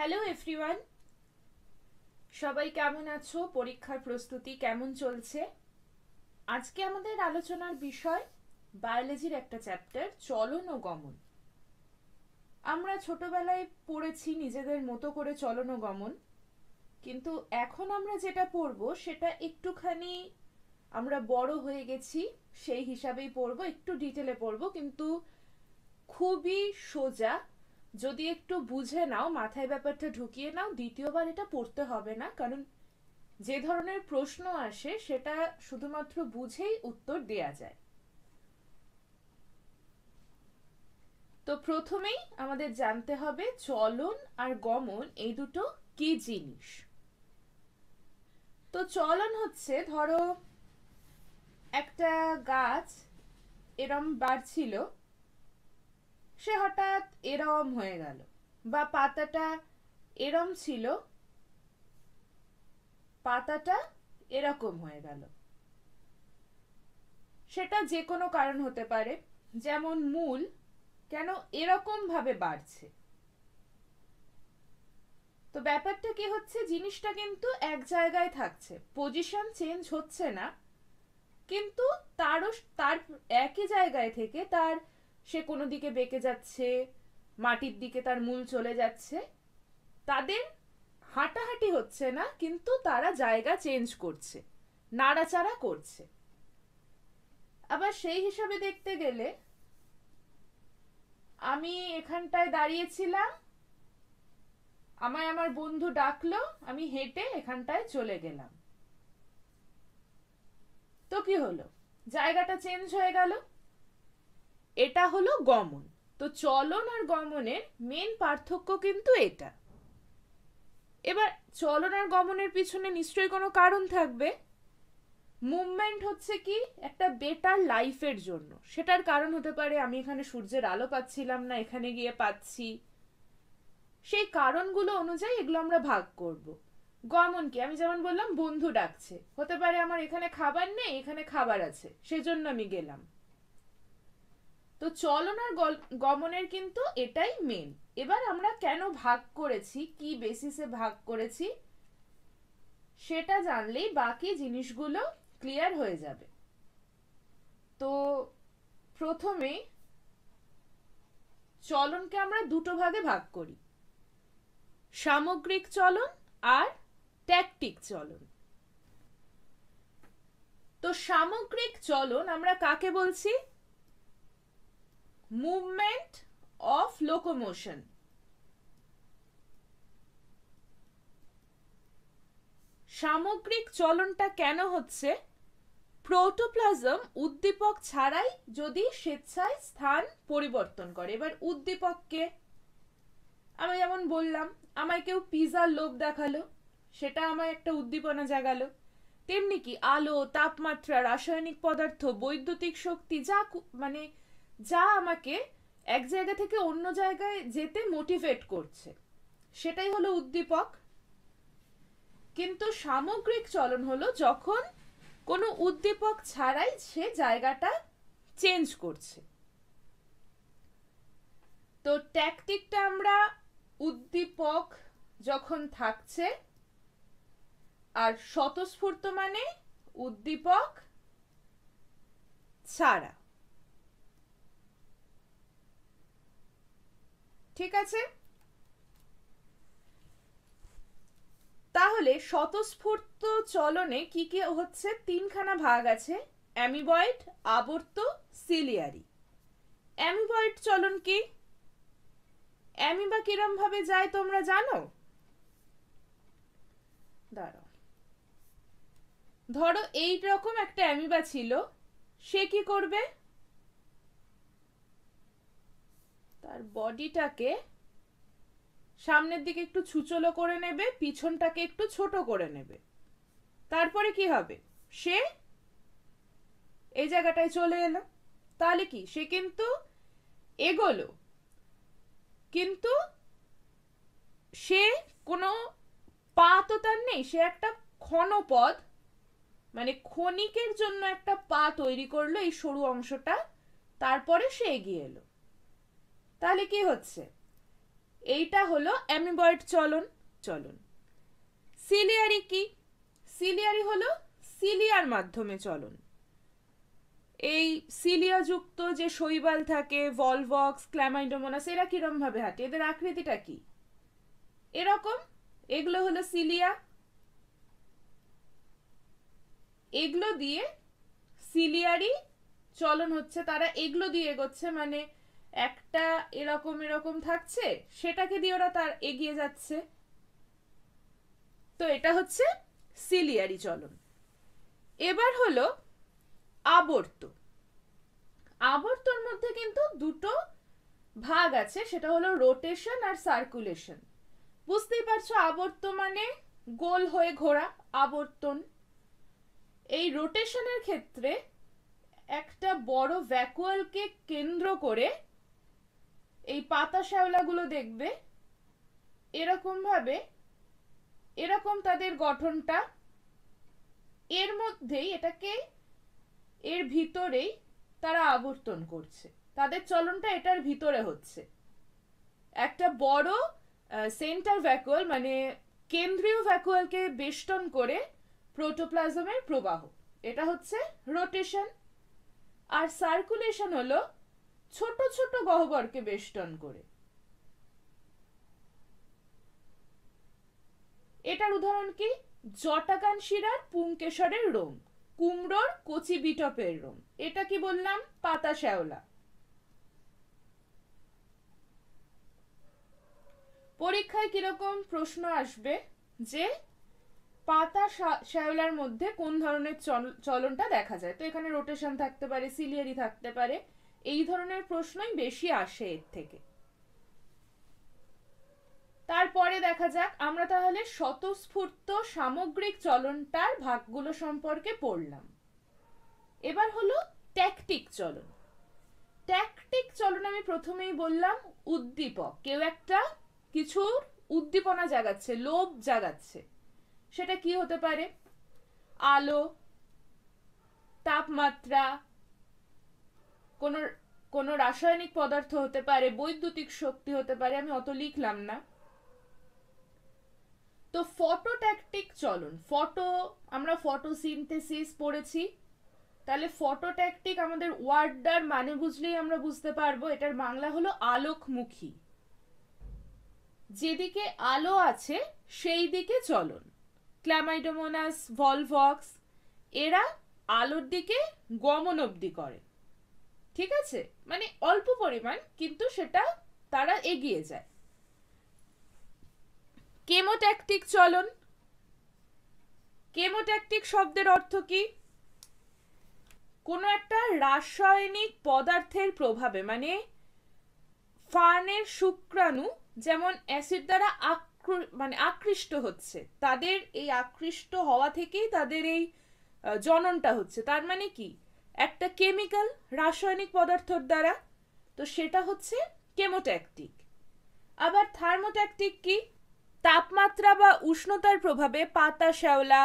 Hello everyone, সবাই কেমন আছো? পরীক্ষার প্রস্তুতি কেমন চলছে? আজকে আমাদের আলোচনার বিষয় বায়োলজির একটা চ্যাপ্টার, চলন ও গমন। আমরা ছোটবেলায় পড়েছি নিজেদের মতো করে চলন ও গমন, কিন্তু এখন আমরা যেটা পড়বো সেটা একটুখানি আমরা বড় হয়ে গেছি সেই হিসাবেই পড়বো, একটু ডিটেলে পড়বো, কিন্তু খুবই সোজা। যদি একটু বুঝে নাও, মাথায় ব্যাপারটা ঢুকিয়ে নাও, দ্বিতীয়বার এটা পড়তে হবে না, কারণ যে ধরনের প্রশ্ন আসে সেটা শুধুমাত্র বুঝেই উত্তর দেয়া যায়। তো প্রথমেই আমাদের জানতে হবে চলন আর গমন এই দুটো কি জিনিস। তো চলন হচ্ছে, ধরো একটা গাছ এরম বাড়ছিল, সে হঠাৎ এরম হয়ে গেল, বা পাতাটা এরম ছিল, পাতাটা এরকম হয়ে গেল। সেটা যে কোনো কারণ হতে পারে, যেমন মূল কেন এরকম ভাবে বাড়ছে। তো ব্যাপারটা কি হচ্ছে, জিনিসটা কিন্তু এক জায়গায় থাকছে, পজিশন চেঞ্জ হচ্ছে না, কিন্তু তার একই জায়গায় থেকে তার সে কোনো দিকে বেঁকে যাচ্ছে, মাটির দিকে তার মূল চলে যাচ্ছে, তাদের হাঁটাহাঁটি হচ্ছে না, কিন্তু তারা জায়গা চেঞ্জ করছে, নাড়াচাড়া করছে। আবার সেই হিসাবে দেখতে গেলে আমি এখানটায় দাঁড়িয়েছিলাম, আমায় আমার বন্ধু ডাকলো, আমি হেঁটে এখানটায় চলে গেলাম, তো কি হলো, জায়গাটা চেঞ্জ হয়ে গেল। এটা হলো গমন। তো চলন আর গমনের মেন পার্থক্য কিন্তু এটা। এবার চলন আর গমনের পিছনে নিশ্চয়ই কোনো কারণ থাকবে। মুভমেন্ট হচ্ছে কি একটা বেটার লাইফের জন্য, সেটার কারণ হতে পারে আমি এখানে সূর্যের আলো পাচ্ছিলাম না, এখানে গিয়ে পাচ্ছি। সেই কারণগুলো অনুযায়ী এগুলো আমরা ভাগ করব। গমন কি, আমি যেমন বললাম বন্ধু ডাকছে, হতে পারে আমার এখানে খাবার নেই, এখানে খাবার আছে, সেজন্য আমি গেলাম। তো চলন আর গমনের কিন্তু এটাই মেন। এবার আমরা কেন ভাগ করেছি, কি বেসিসে ভাগ করেছি, সেটা জানলেই বাকি জিনিসগুলো ক্লিয়ার হয়ে যাবে। তো প্রথমে চলনকে আমরা দুটো ভাগে ভাগ করি, সামগ্রিক চলন আর ট্যাকটিক চলন। তো সামগ্রিক চলন আমরা কাকে বলছি? Movement of locomotion. সামগ্রিক চলনটা কেন হচ্ছে? প্রোটোপ্লাজম উদ্দীপক ছাড়াই যদি স্বেচ্ছায় স্থান পরিবর্তন করে। এবার উদ্দীপককে আমি যেমন বললাম, আমায় কেউ পিজার লোভ দেখালো, সেটা আমায় একটা উদ্দীপনা জাগালো। তেমনি কি আলো, তাপমাত্রা, রাসায়নিক পদার্থ, বৈদ্যুতিক শক্তি, মানে যা আমাকে এক জায়গা থেকে অন্য জায়গায় যেতে মোটিভেট করছে, সেটাই হলো উদ্দীপক। কিন্তু সামগ্রিক চলন হলো যখন কোনো উদ্দীপক ছাড়াই সে জায়গাটা চেঞ্জ করছে। তো ট্যাকটিকটা আমরা উদ্দীপক যখন থাকছে, আর স্বতঃস্ফূর্ত মানে উদ্দীপক ছাড়া। ঠিক আছে? তাহলে স্বতঃস্ফূর্ত চলনে কি কি হচ্ছে? তিনখানা ভাগ আছে, অ্যামিবয়েড, আবর্ত, সিলিয়ারি। অ্যামিবয়েড চলন কি? অ্যামিবা কিরম ভাবে যায় তোমরা জানো? দাঁড়াও, ধরো এই রকম একটা অ্যামিবা ছিল, সে কি করবে? তার বডিটাকে সামনের দিকে একটু ছুচলো করে নেবে, পিছনটাকে একটু ছোট করে নেবে। তারপরে কি হবে? সে এই জায়গাটায় চলে এলো। তাহলে কি, সে কিন্তু এগোলো, কিন্তু সে কোনো পা তো তার নেই, সে একটা ক্ষণপদ, মানে ক্ষণিকের জন্য একটা পা তৈরি করলো এই সরু অংশটা, তারপরে সে এগিয়ে এলো। তাহলে কি হচ্ছে? এইটা হলো অ্যামিবয়েড চলন। সিলিয়ারি কি? সিলিয়ারি হলো সিলিয়ার মাধ্যমে চলন। এই সিলিয়া যুক্ত যে শৈবাল থাকে, ভলভক্স, ক্ল্যামাইডোমোনাস, এরা কিরম ভাবে হাঁটে? এদের আকৃতিটা কি? এরকম। এগুলো হলো সিলিয়া। এগুলো দিয়ে সিলিয়ারি চলন হচ্ছে, তারা এগুলো দিয়ে এগোচ্ছে, মানে একটা এরকম এরকম থাকছে, সেটাকে দিয়ে ওরা তার এগিয়ে যাচ্ছে। তো এটা হচ্ছে সিলিয়ারি চলন। এবার হলো আবর্ত। আবর্তর মধ্যে কিন্তু দুটো ভাগ আছে, সেটা হলো রোটেশন আর সার্কুলেশন। বুঝতেই পারছো, আবর্ত মানে গোল হয়ে ঘোরা, আবর্তন। এই রোটেশনের ক্ষেত্রে একটা বড় ভ্যাকুয়ালকে কেন্দ্র করে এই পাতা শ্যাওলাগুলো দেখবে এরকম ভাবে, এরকম তাদের গঠনটা, এর মধ্যেই এটাকে, এর ভিতরেই তারা আবর্তন করছে, তাদের চলনটা এটার ভিতরে হচ্ছে। একটা বড় সেন্টার ভ্যাকুয়াল মানে কেন্দ্রীয় ভ্যাকুয়ালকে বেষ্টন করে প্রোটোপ্লাজমের প্রবাহ, এটা হচ্ছে রোটেশন। আর সার্কুলেশন হলো ছোট ছোট গহ্বরকে বেষ্টন করে। এটার উদাহরণ কি? জটাকান শিরার পুংকেশরের রোম, কুমড়োর কচি বিটপের রোম। এটা কি বললাম? পাতা শ্যাওলা। পরীক্ষায় কিরকম প্রশ্ন আসবে যে পাতা শ্যাওলার মধ্যে কোন ধরনের চলনটা দেখা যায়? তো এখানে রোটেশন থাকতে পারে, সিলিয়ারি থাকতে পারে, এই ধরনের প্রশ্নই বেশি আসে এর থেকে। তারপরে দেখা যাক, আমরা তাহলে স্বতঃস্ফূর্ত সামগ্রিক চলনটার ভাগগুলো সম্পর্কে পড়লাম। এবার হলো ট্যাকটিক চলন। ট্যাকটিক চলন আমি প্রথমেই বললাম উদ্দীপক, কেউ একটা কিছুর উদ্দীপনা জাগাচ্ছে, লোভ জাগাচ্ছে। সেটা কি হতে পারে? আলো, তাপমাত্রা, কোনো রাসায়নিক পদার্থ হতে পারে, বৈদ্যুতিক শক্তি হতে পারে, আমি অত লিখলাম না। তো ফটোট্যাকটিক চলন, আমরা ফটোসিনথেসিস পড়েছি, তাহলে ফটোট্যাকটিক আমাদের ওয়ার্ডটার মানে বুঝলেই আমরা বুঝতে পারবো এটার বাংলা হলো আলোকমুখী। যেদিকে আলো আছে সেই দিকে চলন। ক্ল্যামাইডোমোনাস, ভলভক্স, এরা আলোর দিকে গমন অবধি করে, ঠিক আছে, মানে অল্প পরিমাণ, কিন্তু সেটা তারা এগিয়ে যায়। কেমোট্যাকটিক চলন। কেমোট্যাকটিক শব্দের অর্থ কি? কোনো একটা রাসায়নিক পদার্থের প্রভাবে, মানে ফার্নের শুক্রাণু যেমন অ্যাসিড দ্বারা আকৃষ্ট হচ্ছে, তাদের এই আকৃষ্ট হওয়া থেকেই তাদের এই জননটা হচ্ছে। তার মানে কি? একটা কেমিক্যাল, রাসায়নিক পদার্থর দ্বারা, তো সেটা হচ্ছে কেমোট্যাকটিক। আবার থার্মোট্যাকটিক কি? তাপমাত্রা বা উষ্ণতার প্রভাবে পাতা শ্যাওলা,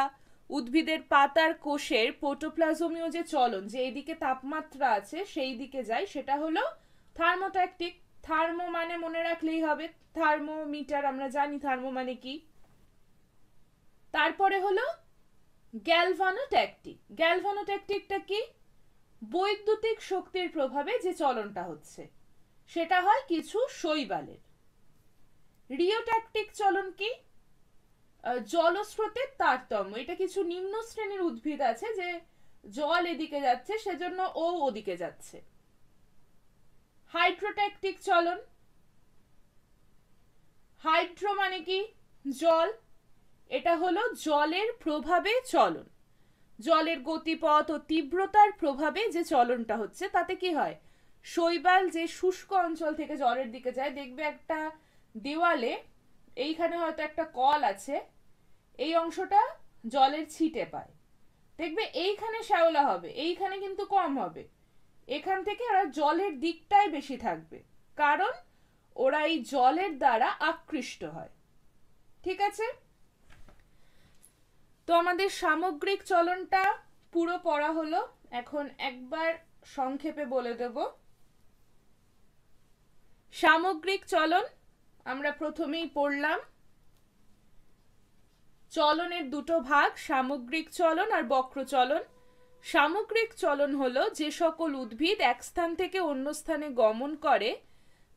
উদ্ভিদের পাতার কোষের প্রোটোপ্লাজমীয় যে চলন, যে এইদিকে তাপমাত্রা আছে সেই দিকে যায়, সেটা হলো থার্মোট্যাকটিক। থার্মো মানে মনে রাখলেই হবে, থার্মোমিটার, আমরা জানি থার্মো মানে কি। তারপরে হলো গ্যালভানোট্যাকটিক। গ্যালভানোট্যাকটিকটা কি? বৈদ্যুতিক শক্তির প্রভাবে যে চলনটা হচ্ছে, সেটা হয় কিছু শৈবালের। রিওট্যাকটিক চলন কি? জলস্রোতের তারতম্য, এটা কিছু নিম্ন শ্রেণীর উদ্ভিদ আছে যে জল এদিকে যাচ্ছে সেজন্য ও ওদিকে যাচ্ছে। হাইড্রোট্যাকটিক চলন। হাইড্রো মানে কি? জল। এটা হলো জলের প্রভাবে চলন, জলের গতিপথ ও তীব্রতার প্রভাবে যে চলনটা হচ্ছে, তাতে কি হয়? শৈবাল যে শুষ্ক অঞ্চল থেকে জলের দিকে যায়, দেখবে একটা দেওয়ালে এইখানে হয়তো একটা কল আছে, এই অংশটা জলের ছিটে পায়, দেখবে এইখানে শ্যাওলা হবে, এইখানে কিন্তু কম হবে। এখান থেকে ওরা জলের দিকটাই বেশি থাকবে, কারণ ওরা এই জলের দ্বারা আকৃষ্ট হয়, ঠিক আছে। তো আমাদের সামগ্রিক চলনটা পুরো পড়া হলো, এখন একবার সংক্ষেপে বলে দেব। সামগ্রিক চলন আমরা প্রথমেই পড়লাম চলনের দুটো ভাগ, সামগ্রিক চলন আর বক্র চলন। সামগ্রিক চলন হলো যে সকল উদ্ভিদ এক স্থান থেকে অন্য স্থানে গমন করে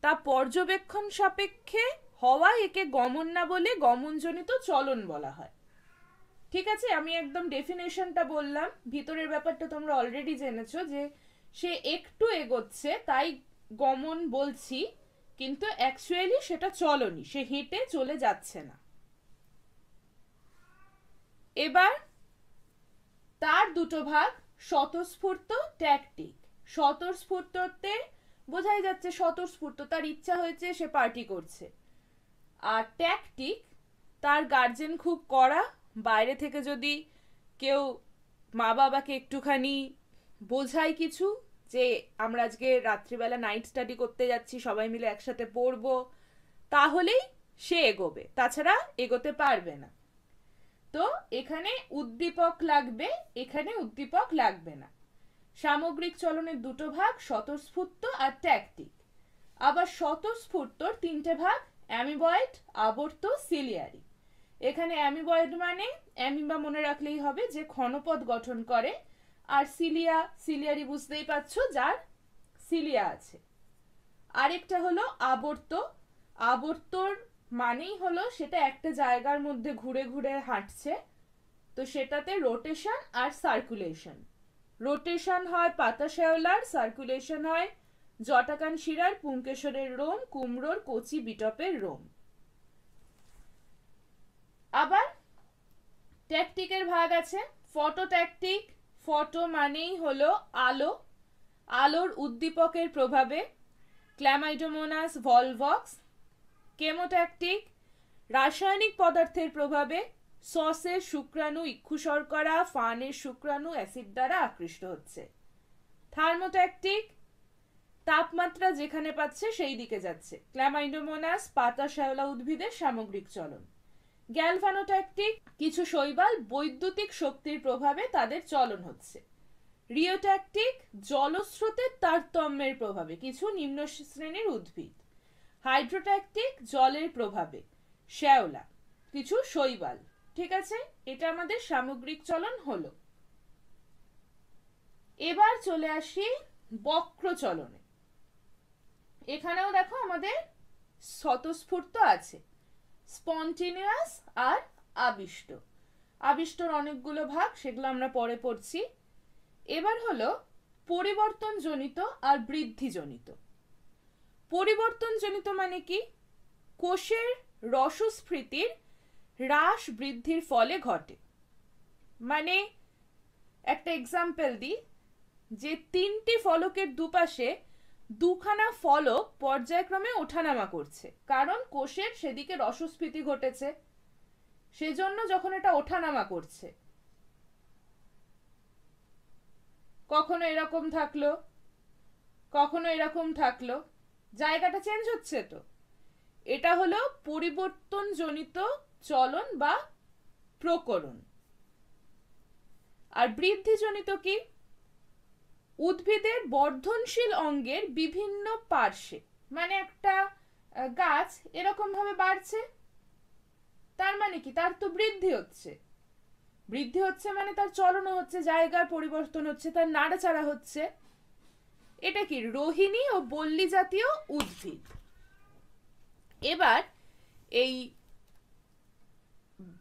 তা পর্যবেক্ষণ সাপেক্ষে হওয়ায় একে গমন না বলে গমনজনিত চলন বলা হয়। ঠিক আছে, আমি একদম ডেফিনেশনটা বললাম, ভিতরের ব্যাপারটা তোমরা অলরেডি জেনেছো যে সে একটু এগোচ্ছে তাই গমন বলছি, কিন্তু অ্যাকচুয়ালি সেটা চলনই, সে হেঁটে চলে যাচ্ছে না। এবার তার দুটো ভাগ, স্বতঃস্ফূর্ত, ট্যাকটিক। স্বতঃস্ফূর্ততে বোঝাই যাচ্ছে স্বতঃস্ফূর্ত, তার ইচ্ছা হয়েছে সে পার্টি করছে। আর ট্যাকটিক, তার গার্জেন খুব কড়া, বাইরে থেকে যদি কেউ মা বাবাকে একটুখানি বোঝায় কিছু যে আমরা আজকে রাত্রিবেলা নাইট স্টাডি করতে যাচ্ছি, সবাই মিলে একসাথে পড়বো, তাহলেই সে এগোবে, তাছাড়া এগোতে পারবে না। তো এখানে উদ্দীপক লাগবে, এখানে উদ্দীপক লাগবে না। সামগ্রিক চলনের দুটো ভাগ, স্বতঃস্ফূর্ত আর ট্যাকটিক। আবার স্বতঃস্ফূর্তর তিনটে ভাগ, অ্যামিবয়েড, আবর্ত, সিলিয়ারি। এখানে অ্যামিবয়েড মানে অ্যামিবা মনে রাখলেই হবে, যে ঘনপদ গঠন করে, আর সিলিয়ারি বুঝতেই পারছো, যার সিলিয়া আছে। আরেকটা হলো আবর্ত। আবর্তর মানেই হলো সেটা একটা জায়গার মধ্যে ঘুরে ঘুরে হাঁটছে, তো সেটাতে রোটেশন আর সার্কুলেশন। রোটেশন হয় পাতা শ্যাওলার, সার্কুলেশন হয় জটাকান শিরার, পুংকেশরের রোম, কুমড়োর কচি বিটপের রোম। আবার ট্যাকটিকের ভাগ আছে, ফটোট্যাকটিক। ফটো মানেই হলো আলো, আলোর উদ্দীপকের প্রভাবে, ক্ল্যামাইডোমোনাস, ভলভক্স। কেমোট্যাকটিক, রাসায়নিক পদার্থের প্রভাবে, সসের শুক্রাণু ইক্ষু শর্করা, ফানের শুক্রাণু অ্যাসিড দ্বারা আকৃষ্ট হচ্ছে। থার্মোট্যাকটিক, তাপমাত্রা যেখানে পাচ্ছে সেই দিকে যাচ্ছে, ক্ল্যামাইডোমোনাস, পাতা শ্যাওলা উদ্ভিদের সামগ্রিক চলন। গ্যালভানোট্যাকটিক, কিছু শৈবাল বৈদ্যুতিক শক্তির প্রভাবে তাদের চলন হচ্ছে। রিওট্যাকটিক, জলস্রোতের তারতম্যের প্রভাবে কিছু নিম্ন শ্রেণীর উদ্ভিদ। হাইড্রোট্যাকটিক, জলের প্রভাবে শ্যাওলা, কিছু শৈবাল। ঠিক আছে, এটা আমাদের সামগ্রিক চলন হলো। এবার চলে আসি বক্র চলনে। এখানেও দেখো আমাদের স্বতঃস্ফূর্ত আছে, স্পন্টেনিয়াস আর আবিষ্ট। আবিষ্টর অনেকগুলো ভাগ, সেগুলো আমরা পরে পড়ছি। এবার হলো পরিবর্তনজনিত আর বৃদ্ধিজনিত। পরিবর্তনজনিত মানে কি? কোষের রসস্ফীতির হ্রাস বৃদ্ধির ফলে ঘটে। মানে একটা এক্সাম্পল দিই, যে তিনটি ফলকের দুপাশে দুখানা ফলক পর্যায়ক্রমে ওঠানামা করছে, কারণ কোষের সেদিকে রসস্ফীতি ঘটেছে, সেজন্য যখন এটা ওঠানামা করছে, কখনো এরকম থাকলো, কখনো এরকম থাকলো, জায়গাটা চেঞ্জ হচ্ছে, তো এটা হলো পরিবর্তনজনিত চলন বা প্রকরণ। আর বৃদ্ধিজনিত কি? উদ্ভিদের বর্ধনশীল অঙ্গের বিভিন্ন পার্শ্বে, মানে একটা গাছ এরকম ভাবে বাড়ছে, তার মানে কি? তার তো বৃদ্ধি হচ্ছে। বৃদ্ধি হচ্ছে মানে তার চলনও হচ্ছে, জায়গার পরিবর্তন হচ্ছে, তার নাড়াচাড়া হচ্ছে। এটা কি? রোহিণী ও বল্লী জাতীয় উদ্ভিদ। এবার এই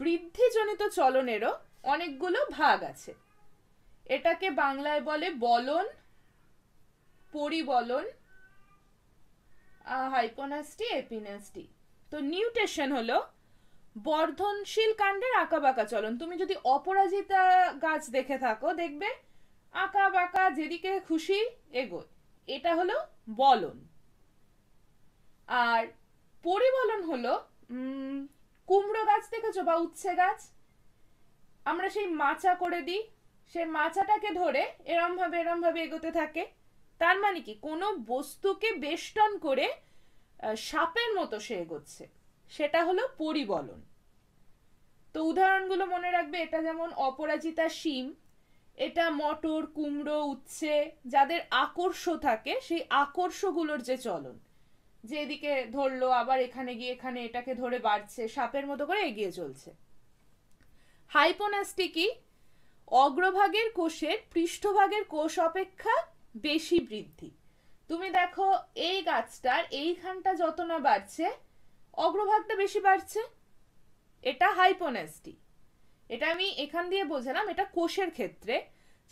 বৃদ্ধিজনিত চলনেরও অনেকগুলো ভাগ আছে। এটাকে বাংলায় বলে বলন, পরিবলন, হাইপোনাস্টি, এপিনাস্টি। তো নিউটেশন হলো বর্ধনশীল কাণ্ডের আঁকা বাঁকা চলন। তুমি যদি অপরাজিতা গাছ দেখে থাকো, দেখবে আঁকা বাঁকা যেদিকে খুশি এগোয়, এটা হলো বলন। আর পরিবলন হলো কুমড়ো গাছ দেখেছো বা উচ্ছে গাছ, আমরা সেই মাচা করে দিই, সেই মাচাটাকে ধরে এরম ভাবে এগোতে থাকে। তার মানে কি? কোনো বস্তুকে বেষ্টন করে সাপের মতো সে এগোচ্ছে, সেটা হলো পরিবলন। তো উদাহরণগুলো মনে রাখবে, এটা যেমন অপরাজিতা শিম, এটা মটর, কুমড়ো, উচ্ছে, যাদের আকর্ষ থাকে, সেই আকর্ষগুলোর যে চলন, যে এদিকে ধরলো আবার এখানে গিয়ে এখানে এটাকে ধরে বাড়ছে, সাপের মতো করে এগিয়ে চলছে। হাইপোনাস্টি কি? অগ্রভাগের কোষের পৃষ্ঠভাগের কোষ অপেক্ষা বেশি বৃদ্ধি। তুমি দেখো এই গাছটার এইখানটা যত না বাড়ছে, অগ্রভাগটা বেশি বাড়ছে, এটা হাইপোনাস্টি। এটা আমি এখান দিয়ে বোঝালাম, এটা কোষের ক্ষেত্রে।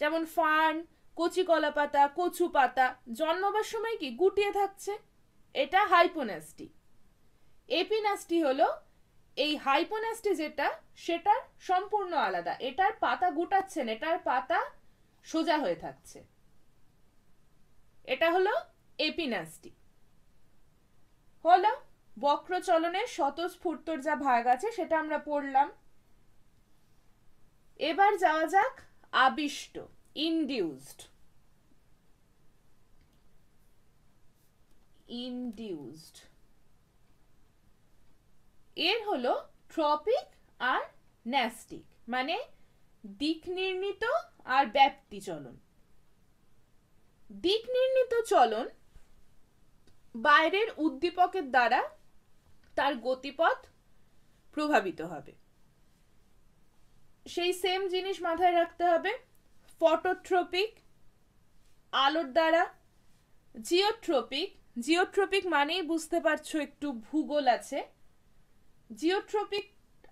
যেমন ফার্ন, কচি কলা পাতা, কচু পাতা জন্মাবার সময় কি গুটিয়ে থাকছে, এটা হাইপোনাস্টি। এপিনাস্টি হলো এই হাইপোনাস্টি যেটা, সেটার সম্পূর্ণ আলাদা। এটার পাতা গুটাচ্ছেন, এটার পাতা সোজা হয়ে থাকছে, এটা হলো এপিনাস্টি। হলো বক্রচলনের স্বতঃস্ফূর্তর যা ভাগ আছে সেটা আমরা পড়লাম। এবার যাওয়া যাক আবিষ্ট, ইনডিউসড। ইনডিউসড এর হলো ট্রপিক আর ন্যাস্টিক, মানে দিক নির্ণীত আর ব্যাপ্তি চলন। দিক নির্ণীত চলন বাইরের উদ্দীপকের দ্বারা তার গতিপথ প্রভাবিত হবে। সেই সেম জিনিস মাথায় রাখতে হবে। ফটোট্রপিক আলোর দ্বারা, জিওট্রপিক, জিওট্রপিক মানেই বুঝতে পারছো একটু ভূগোল আছে। জিওট্রপিক,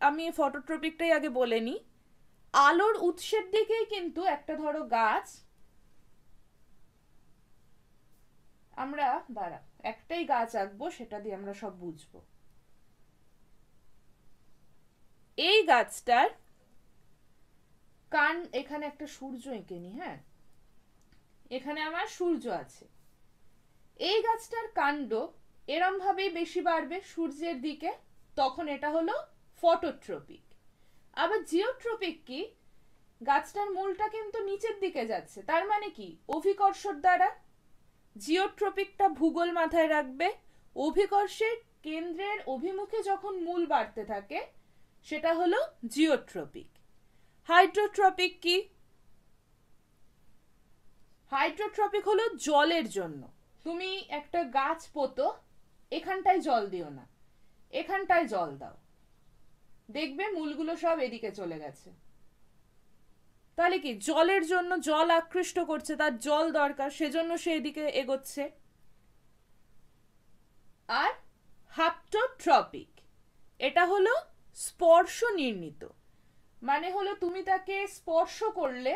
আমি ফটোট্রপিকটাই আগে বলে নিই। আলোর উৎসের দিকেই কিন্তু একটা ধরো গাছ, আমরা দাঁড়া একটাই গাছ আঁকবো, সেটা দিয়ে আমরা সব বুঝবো। এই গাছটার কান, এখানে একটা সূর্য এঁকে নি, হ্যাঁ এখানে আমার সূর্য আছে। এই গাছটার কাণ্ড এরম ভাবেই বেশি বাড়বে সূর্যের দিকে, তখন এটা হলো ফটোট্রপিক। আবার জিওট্রপিক কি? গাছটার মূলটা কিন্তু নিচের দিকে যাচ্ছে, তার মানে কি অভিকর্ষর দ্বারা। জিওট্রপিকটা ভূগোল মাথায় রাখবে। অভিকর্ষের কেন্দ্রের অভিমুখে যখন মূল বাড়তে থাকে সেটা হলো জিওট্রপিক। হাইড্রোট্রপিক কি? হাইড্রোট্রপিক হলো জলের জন্য। তুমি একটা গাছ পোতো, এখানটায় জল দিও না, এখানটায় জল দাও, দেখবে মূলগুলো সব এদিকে চলে গেছে। তাহলে কি জলের জন্য, জল আকৃষ্ট করছে, তার জল দরকার, সেজন্য সে এদিকে এগোচ্ছে। আর হাপ্টোট্রপিক, এটা হলো স্পর্শ নির্ণীত, মানে হলো তুমি তাকে স্পর্শ করলে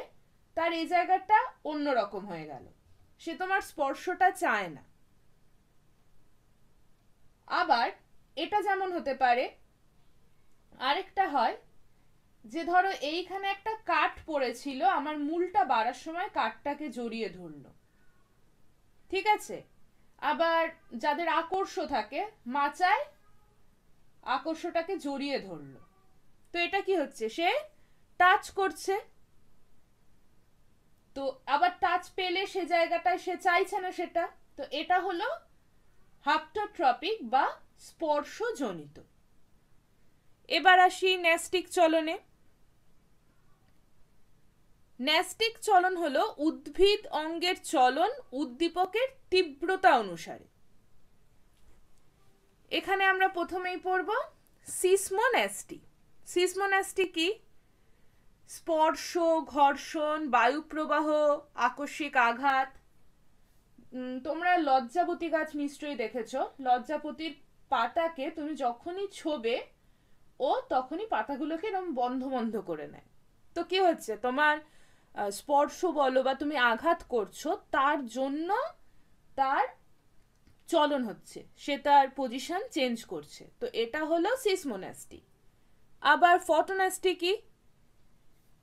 তার এই জায়গাটা অন্যরকম হয়ে গেল, সে তোমার স্পর্শটা চায় না। আবার এটা যেমন হতে পারে, আরেকটা হয় যে ধরো এইখানে একটা কাঠ পড়েছিল, আমার মূলটা বাড়ার সময় কাঠটাকে জড়িয়ে ধরলো, ঠিক আছে। আবার যাদের আকর্ষ থাকে, মাচায় আকর্ষটাকে জড়িয়ে ধরলো, তো এটা কি হচ্ছে, সে টাচ করছে। তো আবার টাচ পেলে সে জায়গাটায় সে চাইছে না সেটা, তো এটা হলো হাপ্টোট্রপিক বা স্পর্শজনিত। এবার আসি ন্যাস্টিক চলনে। ন্যাস্টিক চলন হলো উদ্ভিদ অঙ্গের চলন উদ্দীপকের তীব্রতা অনুসারে। এখানে আমরা প্রথমেই পড়ব সিসমোন্যাস্টি। সিসমোন্যাস্টি কি? স্পর্শ, ঘর্ষণ, বায়ু প্রবাহ, আকস্মিক আঘাত। তোমরা লজ্জাপতি গাছ নিশ্চয়ই দেখেছো। লজ্জাপতির পাতাকে তুমি যখনই ছোবে, ও তখনই পাতাগুলোকে এরকম বন্ধ বন্ধ করে নেয়। তো কি হচ্ছে, তোমার স্পর্শ বলো বা তুমি আঘাত করছো, তার জন্য তার চলন হচ্ছে, সে তার পজিশন চেঞ্জ করছে। তো এটা হলো সিসমোন্যাস্টি। আবার ফটোন্যাস্টি কি?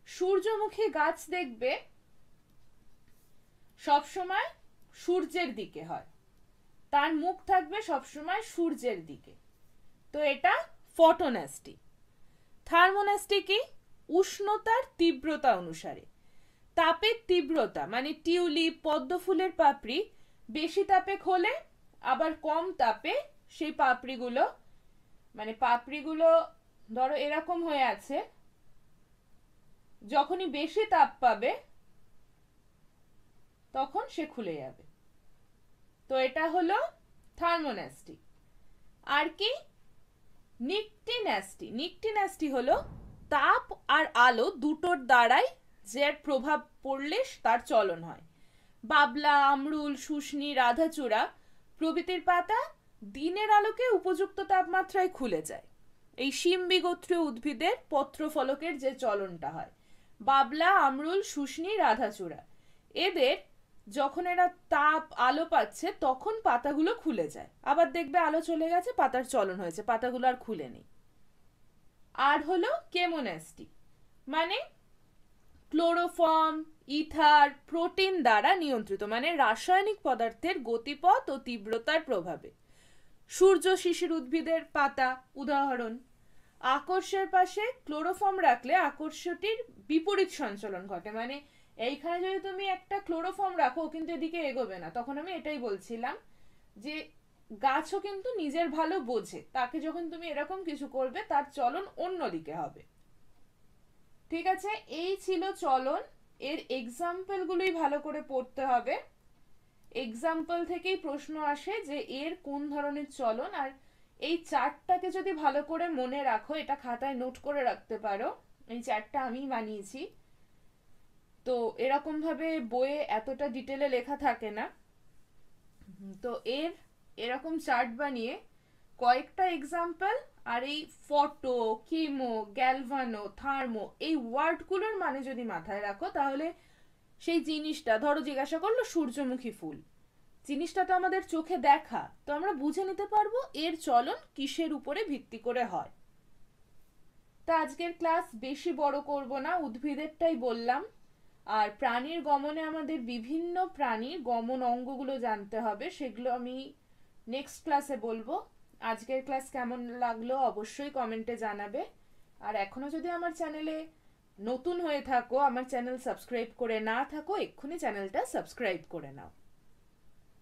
সূর্যমুখী গাছ দেখবে সবসময় সূর্যের দিকে হয়, তার মুখ থাকবে সবসময় সূর্যের দিকে, তো এটা ফটোন্যাস্টি। থার্মোন্যাস্টি কি? উষ্ণতার তীব্রতা অনুসারে। তাপের তীব্রতা, মানে টিউলিপ, পদ্ম ফুলের পাপড়ি বেশি তাপে খোলে, আবার কম তাপে সেই পাপড়িগুলো, মানে পাপড়িগুলো ধরো এরকম হয়ে আছে, যখনই বেশি তাপ পাবে তখন সে খুলে যাবে। তো এটা হলো থার্মোন্যাস্টি। আর কি? নিকটিন্যাস্টি। নিকটিন্যাস্টি হলো তাপ আর আলো দুটোর দ্বারাই যে প্রভাব পড়লে তার চলন হয়। বাবলা, আমরুল, শুষ্নি, রাধাচূড়া প্রভৃতির পাতা দিনের আলোকে উপযুক্ত তাপমাত্রায় খুলে যায়। এই শিম্বি গোত্রীয় উদ্ভিদের পত্রফলকের যে চলনটা হয়, বাবলা, আমরুল, শুষ্নি, রাধাচূড়া, এদের যখন এরা তাপ আলো পাচ্ছে তখন পাতাগুলো খুলে যায়, আবার দেখবে আলো চলে গেছে, পাতার চলন হয়েছে, পাতাগুলো আর খুলে নেই। আর হলো কেমোন্যাস্টি, মানে ক্লোরোফর্ম, ইথার, প্রোটিন দ্বারা নিয়ন্ত্রিত, মানে রাসায়নিক পদার্থের গতিপথ ও তীব্রতার প্রভাবে। সূর্য শিশির উদ্ভিদের পাতা উদাহরণ। আকর্ষের পাশে ক্লোরোফর্ম রাখলে আকর্ষটির বিপরীত সঞ্চালন ঘটে, মানে এইখানে যদি তুমি একটা ক্লোরোফর্ম রাখো কিন্তু এদিকে এগোবে না, তখন আমি এটাই বলছিলাম যে গাছও কিন্তু নিজের ভালো বোঝে, তাকে যখন তুমি এরকম কিছু করবে তার চলন অন্যদিকে হবে। ঠিক আছে, এই ছিল চলন। এর এক্সাম্পল গুলোই ভালো করে পড়তে হবে, এক্সাম্পল থেকেই প্রশ্ন আসে যে এর কোন ধরনের চলন। আর এই চার্টটাকে যদি ভালো করে মনে রাখো, এটা খাতায় নোট করে রাখতে পারো, এই চার্টটা আমি বানিয়েছি, তো এরকম ভাবে বইয়ে এতটা ডিটেলে লেখা থাকে না, তো এরকম চার্ট বানিয়ে কয়েকটা এক্সাম্পল আর এই ফটো, কিমো, গ্যালভানো, থার্মো এই ওয়ার্ডগুলোর মানে যদি মাথায় রাখো, তাহলে সেই জিনিসটা, ধরো জিজ্ঞাসা করলো সূর্যমুখী ফুল, জিনিসটা তো আমাদের চোখে দেখা, তো আমরা বুঝে নিতে পারবো এর চলন কিসের উপরে ভিত্তি করে হয়। তা আজকের ক্লাস বেশি বড় করব না, উদ্ভিদেরটাই বললাম। আর প্রাণীর গমনে আমাদের বিভিন্ন প্রাণীর গমন অঙ্গগুলো জানতে হবে, সেগুলো আমি নেক্সট ক্লাসে বলবো। আজকের ক্লাস কেমন লাগলো অবশ্যই কমেন্টে জানাবে। আর এখনো যদি আমার চ্যানেলে নতুন হয়ে থাকো, আমার চ্যানেল সাবস্ক্রাইব করে না থাকো, এক্ষুনি চ্যানেলটা সাবস্ক্রাইব করে নাও।